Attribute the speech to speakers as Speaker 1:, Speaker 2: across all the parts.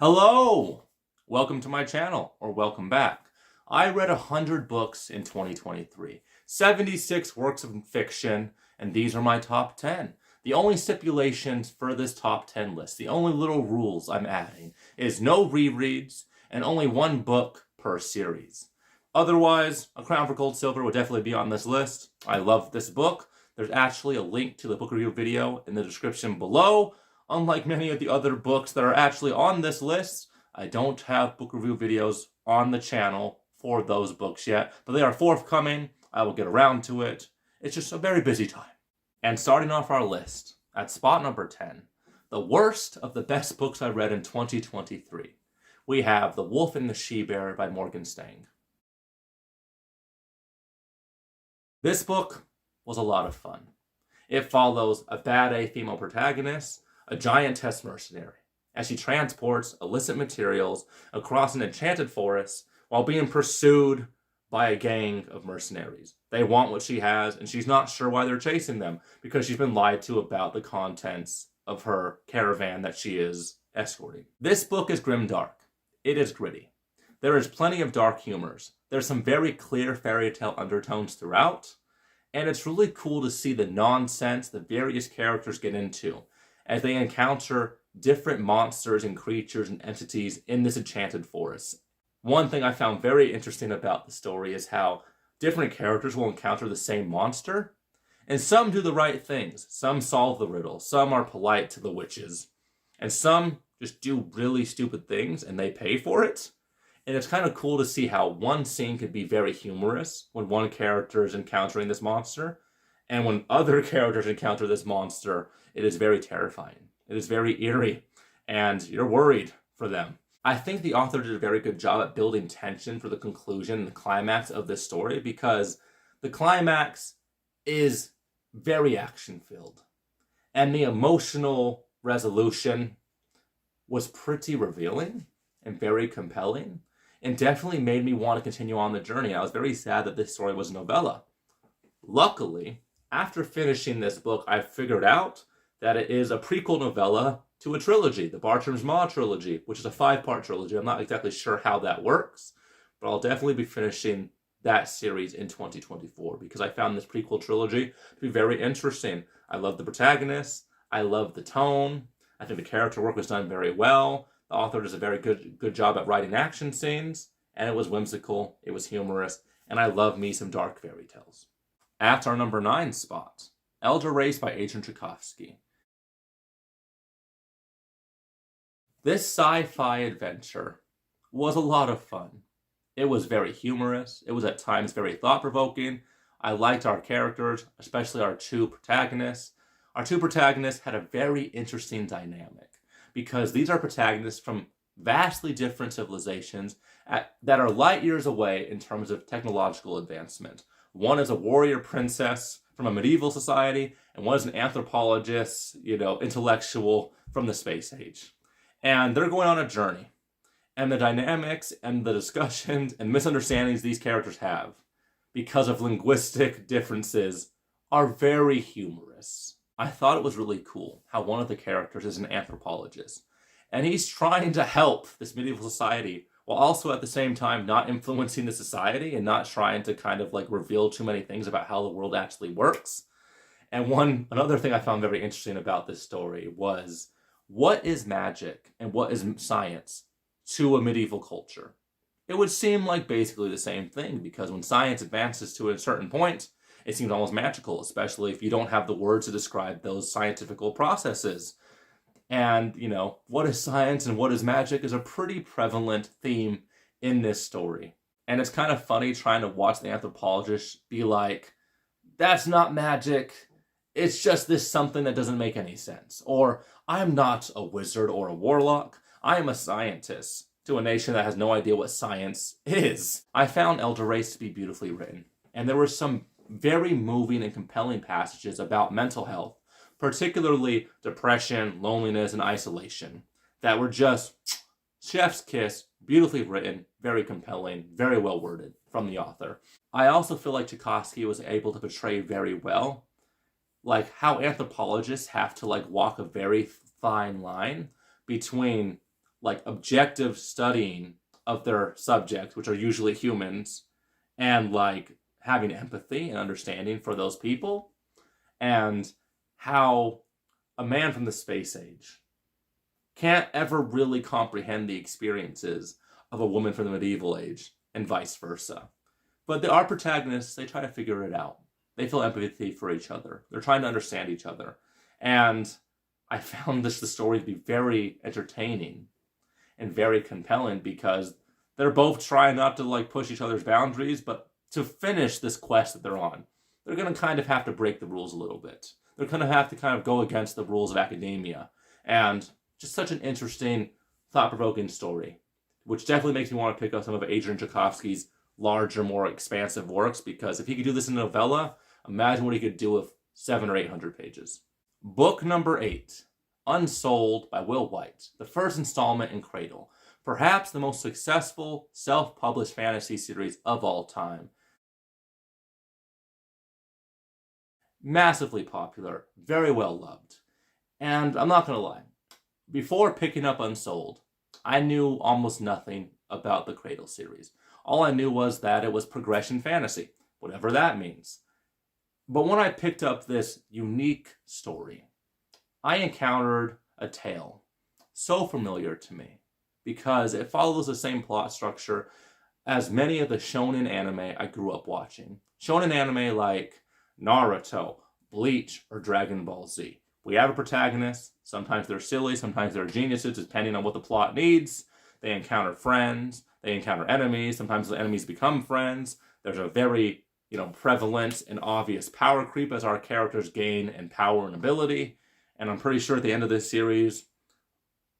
Speaker 1: Hello! Welcome to my channel, or welcome back. I read 100 books in 2023, 76 works of fiction, and these are my top 10. The only stipulations for this top 10 list, the only little rules I'm adding, is no rereads and only one book per series. Otherwise, A Crown for Gold Silver would definitely be on this list. I love this book. There's actually a link to the book review video in the description below. Unlike many of the other books that are actually on this list, I don't have book review videos on the channel for those books yet, but they are forthcoming. I will get around to it. It's just a very busy time. And starting off our list, at spot number 10, the worst of the best books I read in 2023, we have The Wolf and the She-Bear by Morgan Stang. This book was a lot of fun. It follows a bad A female protagonist, a giantess mercenary, as she transports illicit materials across an enchanted forest while being pursued by a gang of mercenaries. They want what she has, and she's not sure why they're chasing them, because she's been lied to about the contents of her caravan that she is escorting. This book is grimdark. It is gritty. There is plenty of dark humors. There's some very clear fairy tale undertones throughout, and it's really cool to see the nonsense the various characters get into as they encounter different monsters and creatures and entities in this enchanted forest. One thing I found very interesting about the story is how different characters will encounter the same monster, and some do the right things. Some solve the riddle, some are polite to the witches, and some just do really stupid things and they pay for it. And it's kind of cool to see how one scene could be very humorous when one character is encountering this monster, and when other characters encounter this monster, it is very terrifying. It is very eerie, and you're worried for them. I think the author did a very good job at building tension for the conclusion and the climax of this story, because the climax is very action-filled, and the emotional resolution was pretty revealing and very compelling, and definitely made me want to continue on the journey. I was very sad that this story was a novella. Luckily, after finishing this book, I figured out that it is a prequel novella to a trilogy, the Bartram's Maw trilogy, which is a 5-part trilogy. I'm not exactly sure how that works, but I'll definitely be finishing that series in 2024 because I found this prequel trilogy to be very interesting. I love the protagonist. I love the tone. I think the character work was done very well. The author does a very good job at writing action scenes, and it was whimsical, it was humorous, and I love me some dark fairy tales. At our number 9 spot, Elder Race by Adrian Tchaikovsky. This sci-fi adventure was a lot of fun. It was very humorous. It was at times very thought-provoking. I liked our characters, especially our two protagonists. Our two protagonists had a very interesting dynamic because these are protagonists from vastly different civilizations that are light years away in terms of technological advancement. One is a warrior princess from a medieval society, and one is an anthropologist, intellectual from the space age. And they're going on a journey. And the dynamics and the discussions and misunderstandings these characters have because of linguistic differences are very humorous. I thought it was really cool how one of the characters is an anthropologist. And he's trying to help this medieval society while also at the same time not influencing the society and not trying to kind of reveal too many things about how the world actually works. And another thing I found very interesting about this story was, what is magic and what is science to a medieval culture? It would seem like basically the same thing, because when science advances to a certain point, it seems almost magical, especially if you don't have the words to describe those scientific processes. And, what is science and what is magic is a pretty prevalent theme in this story. And it's kind of funny trying to watch the anthropologist be like, that's not magic, it's just this something that doesn't make any sense. Or, I'm not a wizard or a warlock, I am a scientist, to a nation that has no idea what science is. I found Elder Race to be beautifully written, and there were some very moving and compelling passages about mental health, particularly depression, loneliness, and isolation, that were just chef's kiss, beautifully written, very compelling, very well worded from the author. I also feel like Tchaikovsky was able to portray very well how anthropologists have to walk a very fine line between like objective studying of their subject, which are usually humans, and like having empathy and understanding for those people, and how a man from the space age can't ever really comprehend the experiences of a woman from the medieval age, and vice versa. But our protagonists, they try to figure it out. They feel empathy for each other. They're trying to understand each other. And I found the story to be very entertaining and very compelling because they're both trying not to like push each other's boundaries, but to finish this quest that they're on, they're going to kind of have to break the rules a little bit. They're going to have to kind of go against the rules of academia. And just such an interesting, thought-provoking story, which definitely makes me want to pick up some of Adrian Tchaikovsky's larger, more expansive works, because if he could do this in a novella, imagine what he could do with 700 or 800 pages. Book number 8, Unsold by Will White, the first installment in Cradle, perhaps the most successful self-published fantasy series of all time. Massively popular, very well loved. And I'm not going to lie, before picking up Unsold, I knew almost nothing about the Cradle series. All I knew was that it was progression fantasy, whatever that means. But when I picked up this unique story, I encountered a tale so familiar to me because it follows the same plot structure as many of the shonen anime I grew up watching. Shonen anime like Naruto, Bleach, or Dragon Ball Z. We have a protagonist. Sometimes they're silly, sometimes they're geniuses, depending on what the plot needs. They encounter friends, they encounter enemies. Sometimes the enemies become friends. There's a very, prevalent and obvious power creep as our characters gain in power and ability. And I'm pretty sure at the end of this series,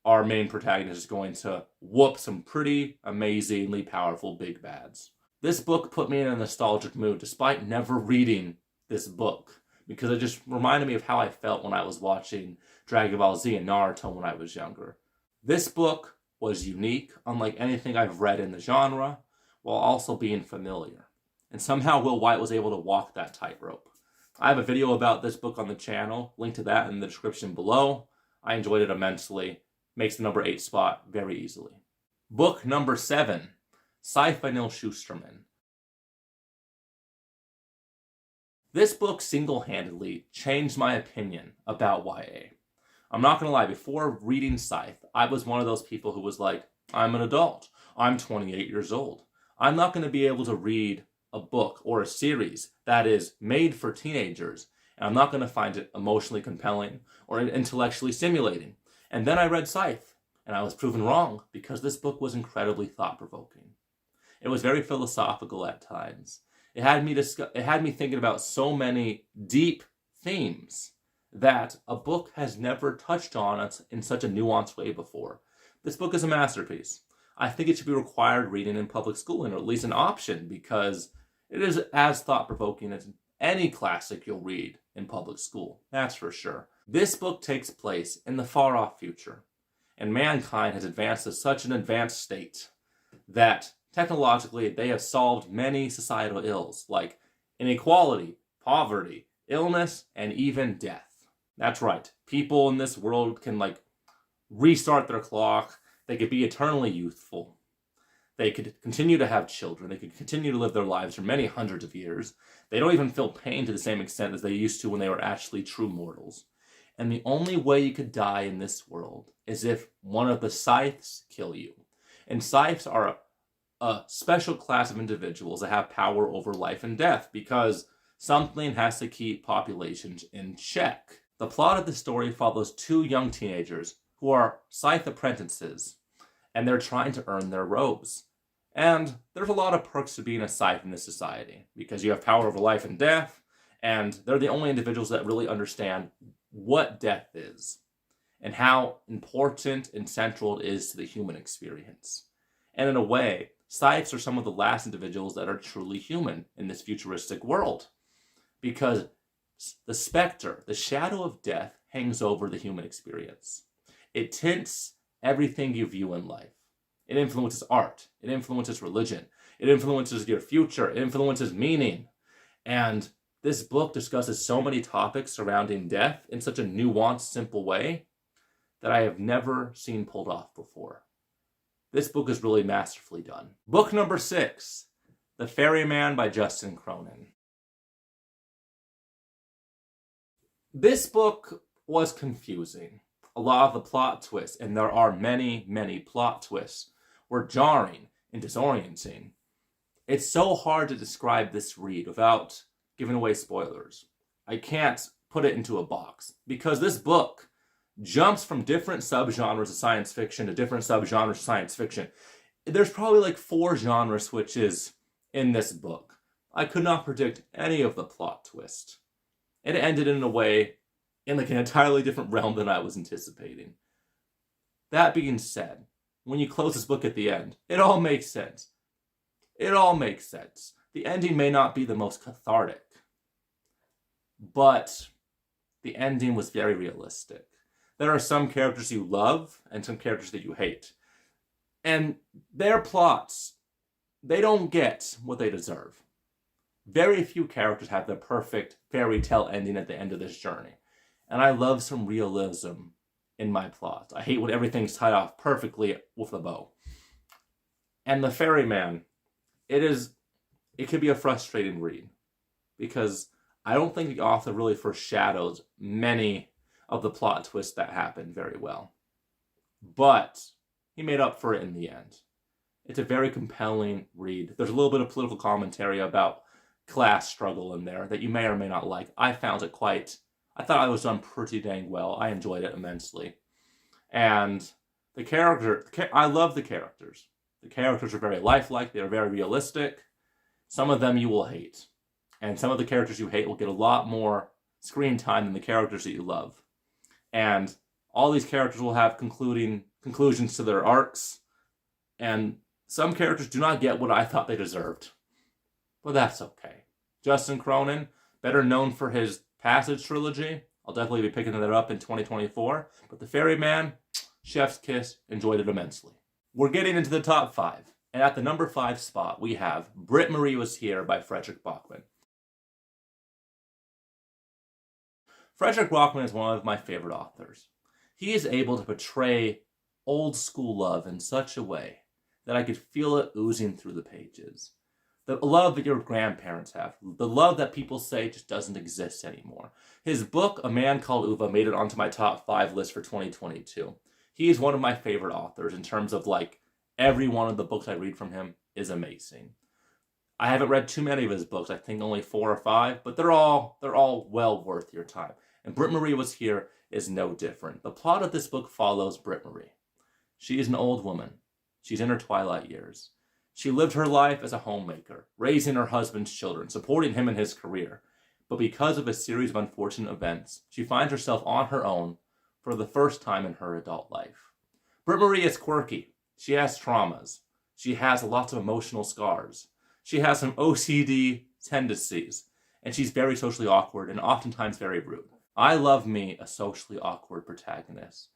Speaker 1: our main protagonist is going to whoop some pretty amazingly powerful big bads. This book put me in a nostalgic mood despite never reading this book, because it just reminded me of how I felt when I was watching Dragon Ball Z and Naruto when I was younger. This book was unique, unlike anything I've read in the genre, while also being familiar. And somehow Will White was able to walk that tightrope. I have a video about this book on the channel, link to that in the description below. I enjoyed it immensely. Makes the number 8 spot very easily. Book number 7, Scythe by Neal Shusterman. This book single-handedly changed my opinion about YA. I'm not going to lie, before reading Scythe, I was one of those people who was like, I'm an adult. I'm 28 years old. I'm not going to be able to read a book or a series that is made for teenagers, and I'm not going to find it emotionally compelling or intellectually stimulating. And then I read Scythe, and I was proven wrong because this book was incredibly thought-provoking. It was very philosophical at times. It had me thinking about so many deep themes that a book has never touched on in such a nuanced way before. This book is a masterpiece. I think it should be required reading in public schooling, or at least an option, because it is as thought-provoking as any classic you'll read in public school. That's for sure. This book takes place in the far-off future, and mankind has advanced to such an advanced state that technologically they have solved many societal ills like inequality, poverty, illness, and even death. That's right. People in this world can restart their clock. They could be eternally youthful. They could continue to have children. They could continue to live their lives for many hundreds of years. They don't even feel pain to the same extent as they used to when they were actually true mortals. And the only way you could die in this world is if one of the Scythes kill you. And Scythes are a special class of individuals that have power over life and death because something has to keep populations in check. The plot of the story follows 2 young teenagers who are Scythe apprentices, and they're trying to earn their robes. And there's a lot of perks to being a Scythe in this society because you have power over life and death, and they're the only individuals that really understand what death is and how important and central it is to the human experience. And in a way, Scythes are some of the last individuals that are truly human in this futuristic world, because the specter, the shadow of death, hangs over the human experience. It tints everything you view in life. It influences art. It influences religion. It influences your future. It influences meaning. And this book discusses so many topics surrounding death in such a nuanced, simple way that I have never seen pulled off before. This book is really masterfully done. Book number 6, The Ferryman by Justin Cronin. This book was confusing. A lot of the plot twists, and there are many, many plot twists, were jarring and disorienting. It's so hard to describe this read without giving away spoilers. I can't put it into a box because this book jumps from different subgenres of science fiction to different subgenres of science fiction. There's probably like 4 genre switches in this book. I could not predict any of the plot twist. It ended in a way in like an entirely different realm than I was anticipating. That being said, when you close this book at the end, it all makes sense. It all makes sense. The ending may not be the most cathartic, but the ending was very realistic. There are some characters you love and some characters that you hate. And their plots, they don't get what they deserve. Very few characters have the perfect fairy tale ending at the end of this journey. And I love some realism in my plot. I hate when everything's tied off perfectly with a bow. And The Ferryman, it could be a frustrating read because I don't think the author really foreshadows many of the plot twists that happen very well. But he made up for it in the end. It's a very compelling read. There's a little bit of political commentary about class struggle in there that you may or may not like. I thought I was done pretty dang well. I enjoyed it immensely. And I love the characters. The characters are very lifelike. They're very realistic. Some of them you will hate. And some of the characters you hate will get a lot more screen time than the characters that you love. And all these characters will have conclusions to their arcs. And some characters do not get what I thought they deserved. But that's okay. Justin Cronin, better known for his Passage trilogy. I'll definitely be picking that up in 2024. But The Ferryman, chef's kiss, enjoyed it immensely. We're getting into the top 5. And at the number 5 spot, we have Brit Was Here by Frederick Bachman. Frederick Bachman is one of my favorite authors. He is able to portray old school love in such a way that I could feel it oozing through the pages. The love that your grandparents have. The love that people say just doesn't exist anymore. His book, A Man Called Uva, made it onto my top 5 list for 2022. He is one of my favorite authors in terms of like every one of the books I read from him is amazing. I haven't read too many of his books. I think only 4 or 5, but they're all well worth your time. And Brit Was Here is no different. The plot of this book follows Brit. She is an old woman. She's in her twilight years. She lived her life as a homemaker, raising her husband's children, supporting him in his career. But because of a series of unfortunate events, she finds herself on her own for the first time in her adult life. Brit is quirky. She has traumas. She has lots of emotional scars. She has some OCD tendencies. And she's very socially awkward and oftentimes very rude. I love me a socially awkward protagonist.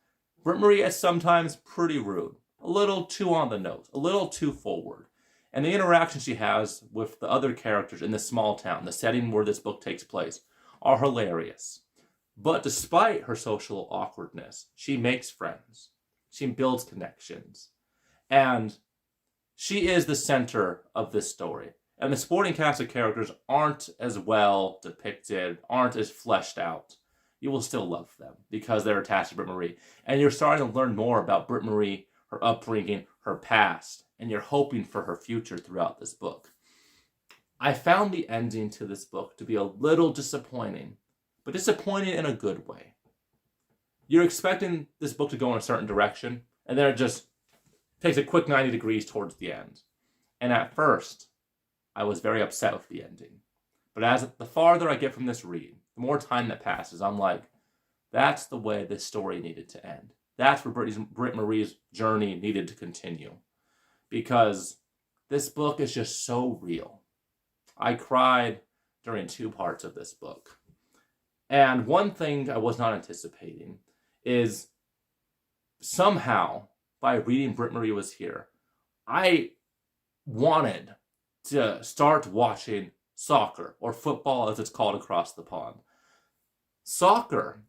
Speaker 1: Brit is sometimes pretty rude. A little too on the nose, a little too forward. And the interaction she has with the other characters in this small town, the setting where this book takes place, are hilarious. But despite her social awkwardness, she makes friends. She builds connections. And she is the center of this story. And the supporting cast of characters aren't as well depicted, aren't as fleshed out. You will still love them because they're attached to Brit. And you're starting to learn more about Brit, her upbringing, her past, and you're hoping for her future throughout this book. I found the ending to this book to be a little disappointing, but disappointing in a good way. You're expecting this book to go in a certain direction, and then it just takes a quick 90 degrees towards the end. And at first, I was very upset with the ending. But as the farther I get from this read, the more time that passes, I'm like, that's the way this story needed to end. That's where Brit journey needed to continue. Because this book is just so real. I cried during 2 parts of this book. And one thing I was not anticipating is somehow, by reading Brit Was Here, I wanted to start watching soccer, or football as it's called across the pond. Soccer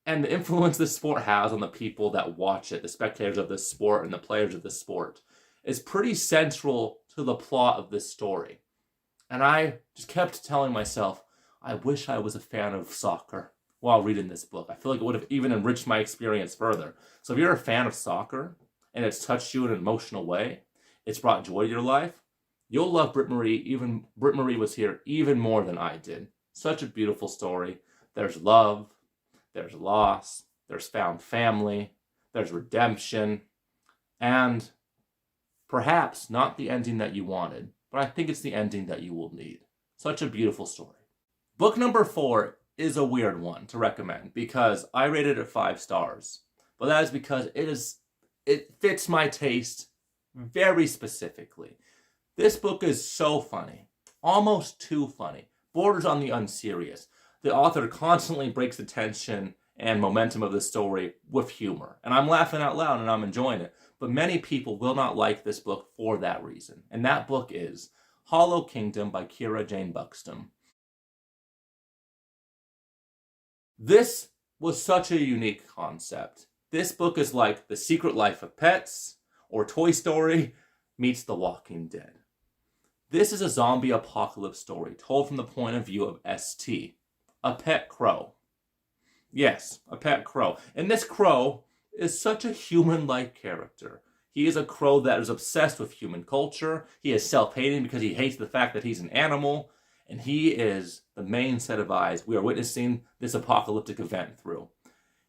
Speaker 1: And the influence this sport has on the people that watch it, the spectators of this sport and the players of this sport, is pretty central to the plot of this story. And I just kept telling myself, I wish I was a fan of soccer while reading this book. I feel like it would have even enriched my experience further. So if you're a fan of soccer and it's touched you in an emotional way, it's brought joy to your life, you'll love Brit Marie. Brit Marie was here even more than I did. Such a beautiful story. There's love, there's loss, there's found family, there's redemption, and perhaps not the ending that you wanted, but I think it's the ending that you will need. Such a beautiful story. Book number 4 is a weird one to recommend because I rated it 5 stars, but that is because it fits my taste very specifically. This book is so funny, almost too funny, borders on the unserious. The author constantly breaks the tension and momentum of the story with humor, and I'm laughing out loud and I'm enjoying it, but many people will not like this book for that reason, and that book is Hollow Kingdom by Kira Jane Buxton. This was such a unique concept. This book is like The Secret Life of Pets or Toy Story meets The Walking Dead. This is a zombie apocalypse story told from the point of view of ST, a pet crow. Yes, a pet crow. And this crow is such a human-like character. He is a crow that is obsessed with human culture. He is self-hating because he hates the fact that he's an animal. And he is the main set of eyes we are witnessing this apocalyptic event through.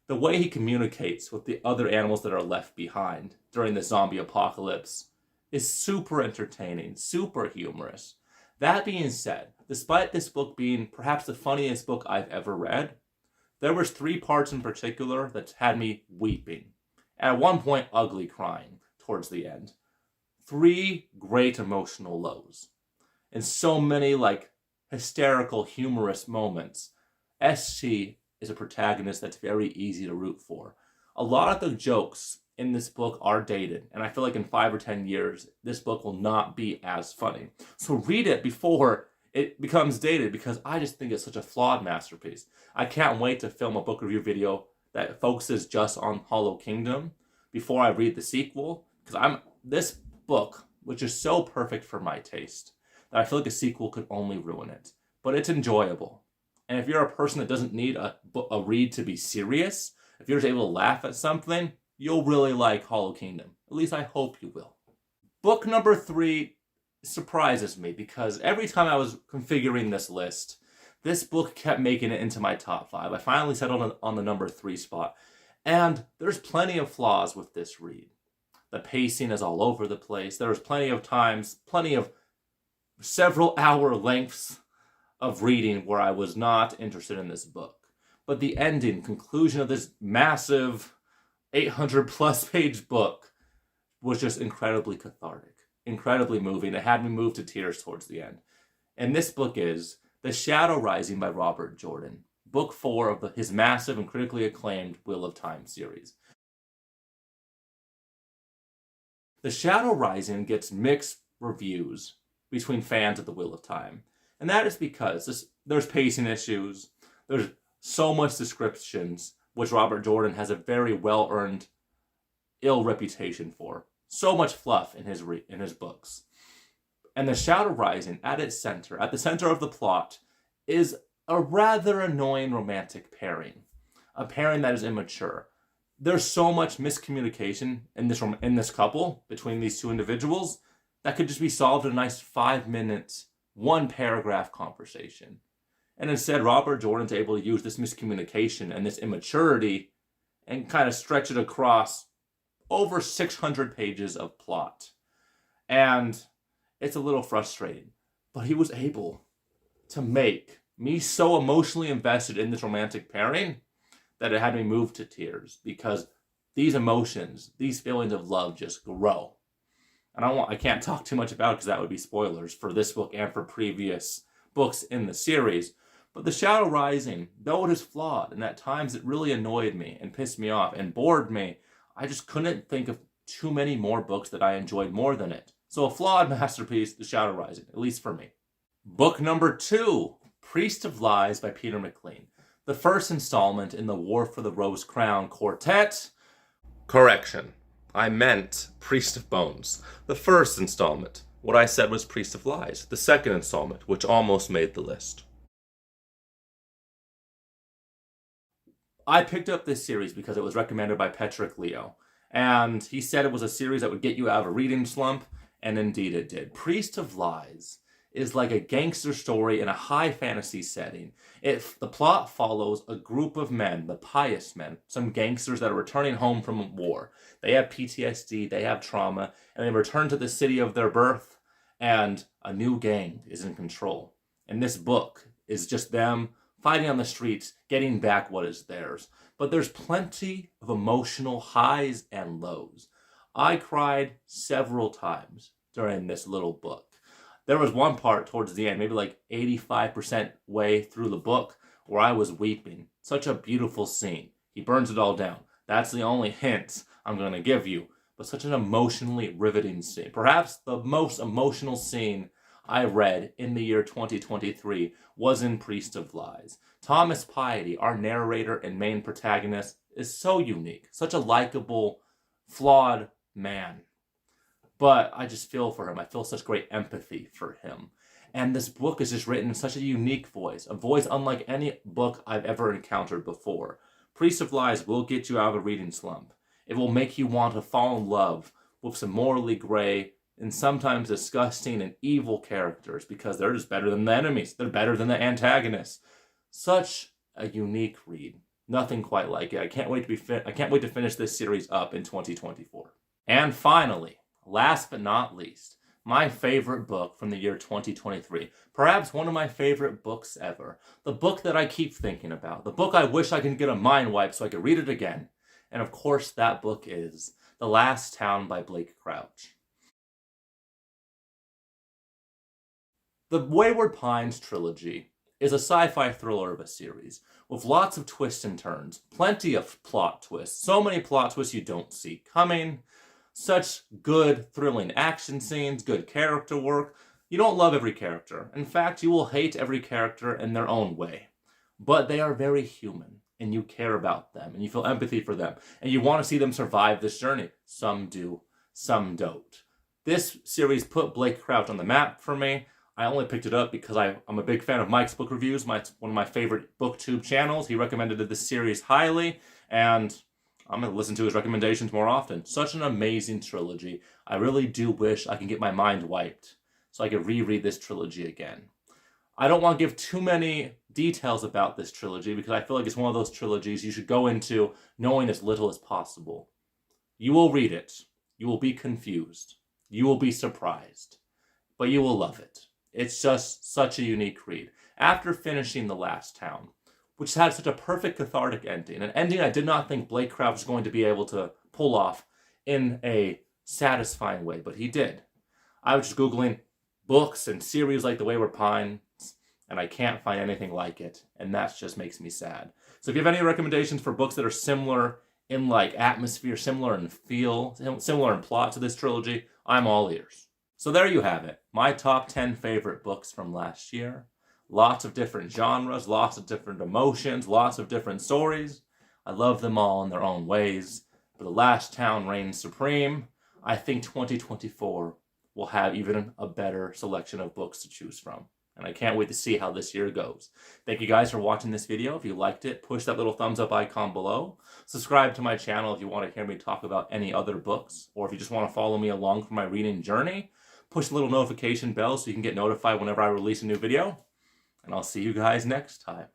Speaker 1: The way he communicates with the other animals that are left behind during the zombie apocalypse is super entertaining, super humorous. That being said, despite this book being perhaps the funniest book I've ever read, there was 3 parts in particular that had me weeping. At one point, ugly crying towards the end. 3 great emotional lows. And so many hysterical, humorous moments. ST is a protagonist that's very easy to root for. A lot of the jokes in this book are dated, and I feel like in 5 or 10 years, this book will not be as funny. So read it before it becomes dated, because I just think it's such a flawed masterpiece. I can't wait to film a book review video that focuses just on Hollow Kingdom before I read the sequel, because this book, which is so perfect for my taste, that I feel like a sequel could only ruin it. But it's enjoyable. And if you're a person that doesn't need a read to be serious, if you're just able to laugh at something, you'll really like Hollow Kingdom. At least I hope you will. Book number 3 surprises me because every time I was configuring this list, this book kept making it into my top 5. I finally settled on the number 3 spot. And there's plenty of flaws with this read. The pacing is all over the place. There's plenty of several hour lengths of reading where I was not interested in this book. But the conclusion of this massive 800 plus page book was just incredibly cathartic, incredibly moving. It had me moved to tears towards the end. And this book is The Shadow Rising by Robert Jordan, book 4 of his massive and critically acclaimed Wheel of Time series. The Shadow Rising gets mixed reviews between fans of the Wheel of Time. And that is because there's pacing issues, there's so much descriptions, which Robert Jordan has a very well-earned ill reputation for. So much fluff in his books. And The Shadow Rising, at the center of the plot, is a rather annoying romantic pairing. A pairing that is immature. There's so much miscommunication in this couple, between these 2 individuals, that could just be solved in a nice 5-minute, 1-paragraph conversation. And instead, Robert Jordan's able to use this miscommunication and this immaturity and kind of stretch it across over 600 pages of plot. And it's a little frustrating. But he was able to make me so emotionally invested in this romantic pairing that it had me moved to tears, because these emotions, these feelings of love just grow. And I can't talk too much about it because that would be spoilers for this book and for previous books in the series. But The Shadow Rising, though it is flawed, and at times it really annoyed me and pissed me off and bored me, I just couldn't think of too many more books that I enjoyed more than it. So a flawed masterpiece, The Shadow Rising, at least for me. Book number 2, Priest of Lies by Peter McLean. the first installment in the War for the Rose Crown quartet. Correction. I meant Priest of Bones. The first installment. What I said was Priest of Lies. The second installment, which almost made the list. I picked up this series because it was recommended by Patrick Leo, and he said it was a series that would get you out of a reading slump, and indeed it did. Priest of Lies is like a gangster story in a high fantasy setting. The plot follows a group of men, the pious men, some gangsters that are returning home from war. They have PTSD, they have trauma, and they return to the city of their birth, and a new gang is in control. And this book is just them fighting on the streets, getting back what is theirs. But there's plenty of emotional highs and lows. I cried several times during this little book. There was one part towards the end, maybe like 85% way through the book, where I was weeping. Such a beautiful scene. He burns it all down. That's the only hint I'm going to give you. But such an emotionally riveting scene. Perhaps the most emotional scene I read in the year 2023 was in Priest of Lies. Thomas Piety, our narrator and main protagonist, is so unique. Such a likable, flawed man. But I just feel for him. I feel such great empathy for him. And this book is just written in such a unique voice. A voice unlike any book I've ever encountered before. Priest of Lies will get you out of a reading slump. It will make you want to fall in love with some morally gray and sometimes disgusting and evil characters because they're just better than the enemies. They're better than the antagonists. Such a unique read. Nothing quite like it. I can't wait to finish this series up in 2024. And finally, last but not least, my favorite book from the year 2023. Perhaps one of my favorite books ever. The book that I keep thinking about. The book I wish I could get a mind wipe so I could read it again. And of course, that book is The Last Town by Blake Crouch. The Wayward Pines trilogy is a sci-fi thriller of a series with lots of twists and turns, plenty of plot twists, so many plot twists you don't see coming, such good, thrilling action scenes, good character work. You don't love every character. In fact, you will hate every character in their own way. But they are very human, and you care about them, and you feel empathy for them, and you want to see them survive this journey. Some do, some don't. This series put Blake Crouch on the map for me. I only picked it up because I'm a big fan of Mike's book reviews, one of my favorite booktube channels. He recommended this series highly, and I'm going to listen to his recommendations more often. Such an amazing trilogy. I really do wish I can get my mind wiped so I could reread this trilogy again. I don't want to give too many details about this trilogy because I feel like it's one of those trilogies you should go into knowing as little as possible. You will read it. You will be confused. You will be surprised. But you will love it. It's just such a unique read. After finishing The Last Town, which had such a perfect cathartic ending, an ending I did not think Blake Crouch was going to be able to pull off in a satisfying way, but he did. I was just Googling books and series like The Wayward Pines, and I can't find anything like it, and that just makes me sad. So if you have any recommendations for books that are similar in like atmosphere, similar in feel, similar in plot to this trilogy, I'm all ears. So there you have it, my top 10 favorite books from last year. Lots of different genres, lots of different emotions, lots of different stories. I love them all in their own ways, but The Last Town reigns supreme. I think 2024 will have even a better selection of books to choose from. And I can't wait to see how this year goes. Thank you guys for watching this video. If you liked it, push that little thumbs up icon below. Subscribe to my channel if you want to hear me talk about any other books, or if you just want to follow me along for my reading journey. Push the little notification bell so you can get notified whenever I release a new video. And I'll see you guys next time.